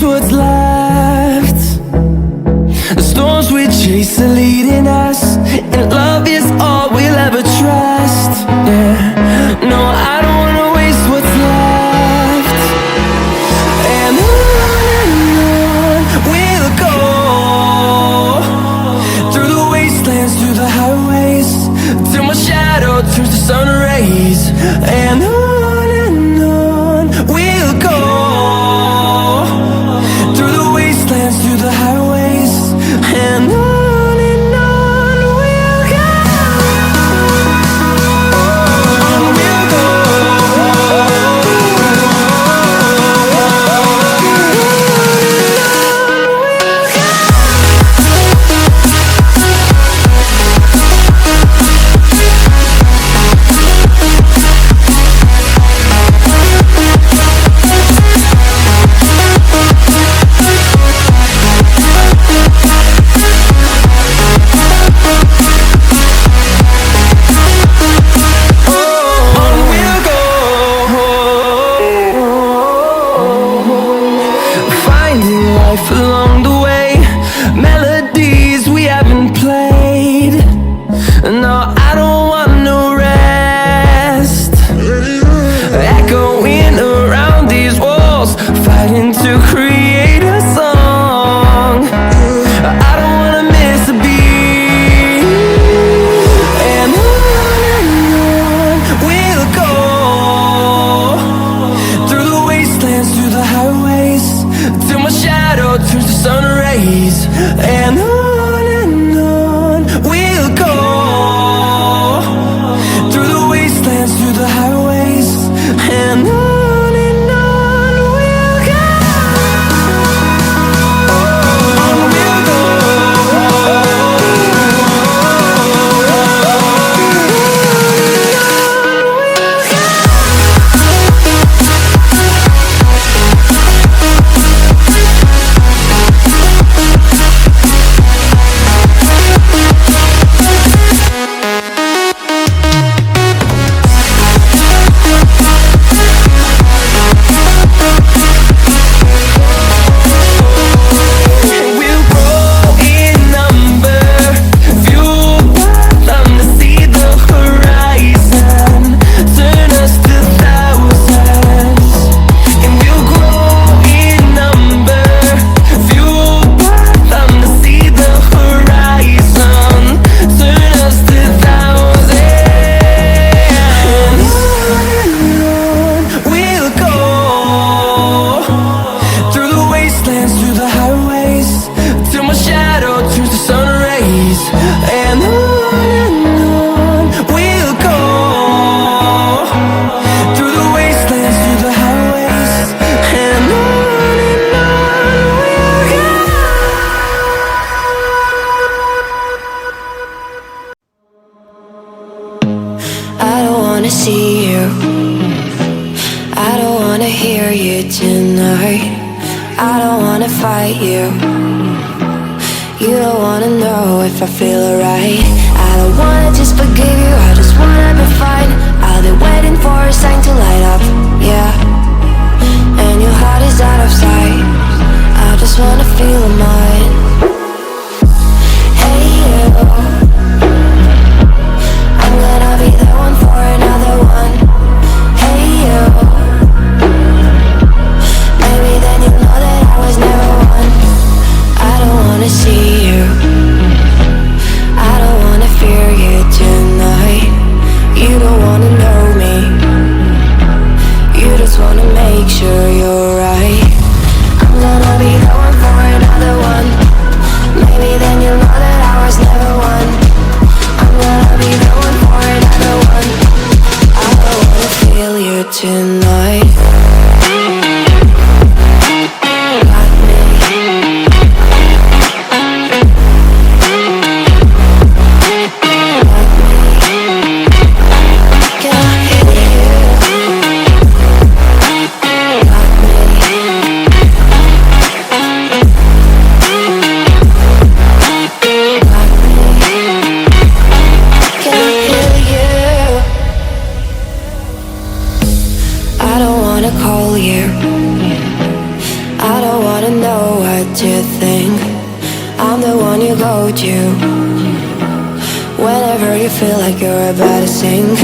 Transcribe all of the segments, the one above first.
waste what's left. The storms we chase are leading us, and love is all we'll ever trust. Yeah, no, I don't wanna waste what's left. And on we'll go, through the wastelands, through the highways, till my shadow turns to sun rays. And on we'll go, through the wastelands, through the highways, and on we'll go. On we'll go. Finding life along the way, melodies we haven't played. No, I don't want no rest. Echoing around these walls, fighting to create a song. I don't wanna miss a beat. And on we'll go, through the wastelands, through the highways, till my shadow turns to sun rays. And on we'll go, through the wastelands, through the highways, and on we'll go. On we'll go. We'll grow in number, fueled by them to see the horizon, turn us to thousands. And we'll grow in number, fueled by them to see the horizon, turn us to thousands. And on we'll go, through the wastelands, through the highways, till my shadow turns to sun rays. And on we'll go, through the wastelands, through the highways, and on we'll go. I don't wanna see you, I don't wanna hear you tonight. I don't wanna fight you, you don't wanna know if I feel alright. I don't wanna just forgive you, I just wanna be fine. I've been waiting for a sign to light up, yeah. And your heart is out of sight, I just wanna feel mine. Hey you, I'm gonna be the one for another one. Hey you, maybe then you know that I was never one. I don't wanna see you, I don't wanna fear you tonight. You don't wanna know me, you just wanna make sure you're right. I'm gonna be the one for another one. don't wanna know what you think. I'm the one you go to whenever you feel like you're about to sink.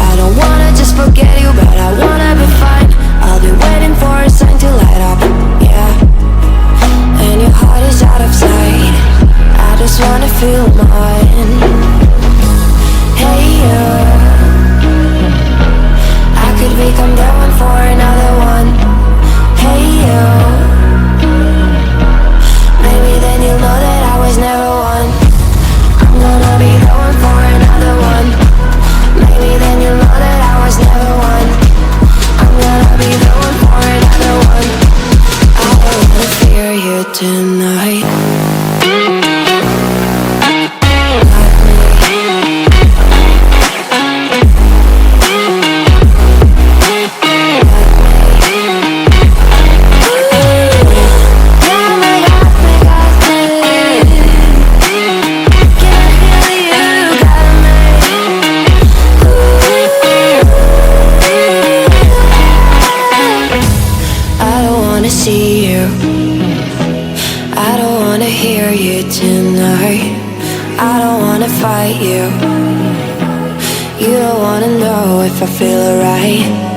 I don't wanna just forget you, but I wanna be fine. I'll be waiting for a sign to light up, yeah. And your heart is out of sight. I just wanna feel mine. Hey you, I could become the one for another one. Hey you, maybe then you'll know that I was never one. I'm gonna be the one for another one. Maybe then you'll know that I was never one. I'm gonna be the one for another one. I don't wanna fear you tonight. You don't wanna know if I feel alright.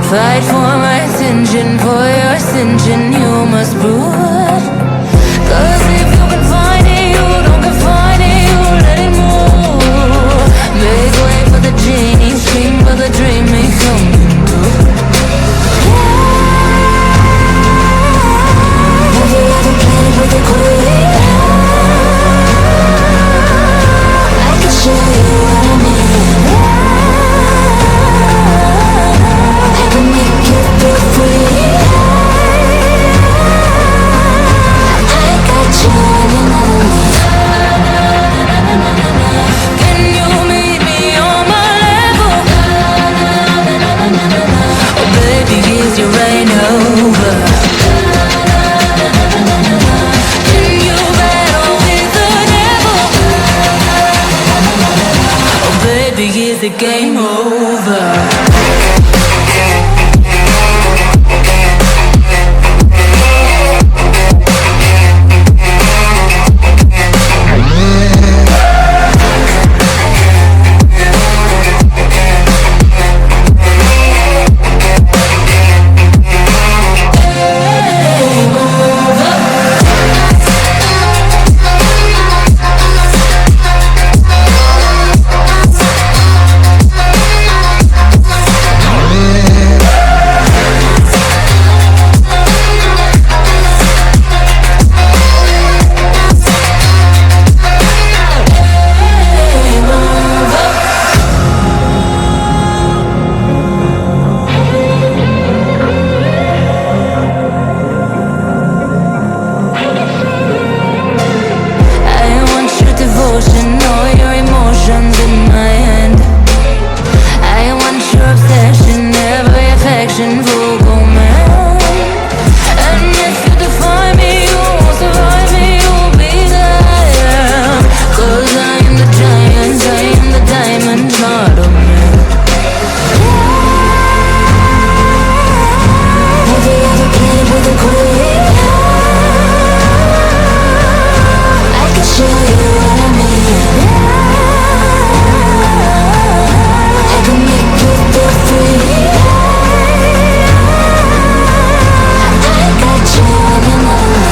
Fight for my attention, for your ascension, you must prove. 'Cause if you can find it, you don't confine it, you let it move. Make way for the genie, scream for the dream, may come true. Have you ever played with a queen? I can show you what I mean. I can make you feel free. I got you when you know me. Can you meet me on my level? Oh baby, is your rain over? Can you battle with the devil? Oh baby, is the game over? All your emotions in my hand. I want your obsession, every affection, full command. And if you define me, you won't survive me, you'll be there. 'Cause I am the giant, I am the diamond, not a man. Have you ever played with a queen? I can show you what I mean. I can make you feel free. I got you when you know me.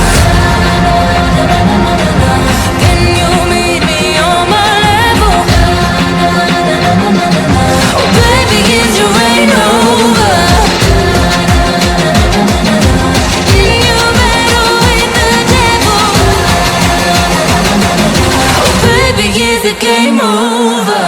Can you meet me on my level? Oh baby, is your rain over? Can you battle with the devil? Oh baby, is the game over?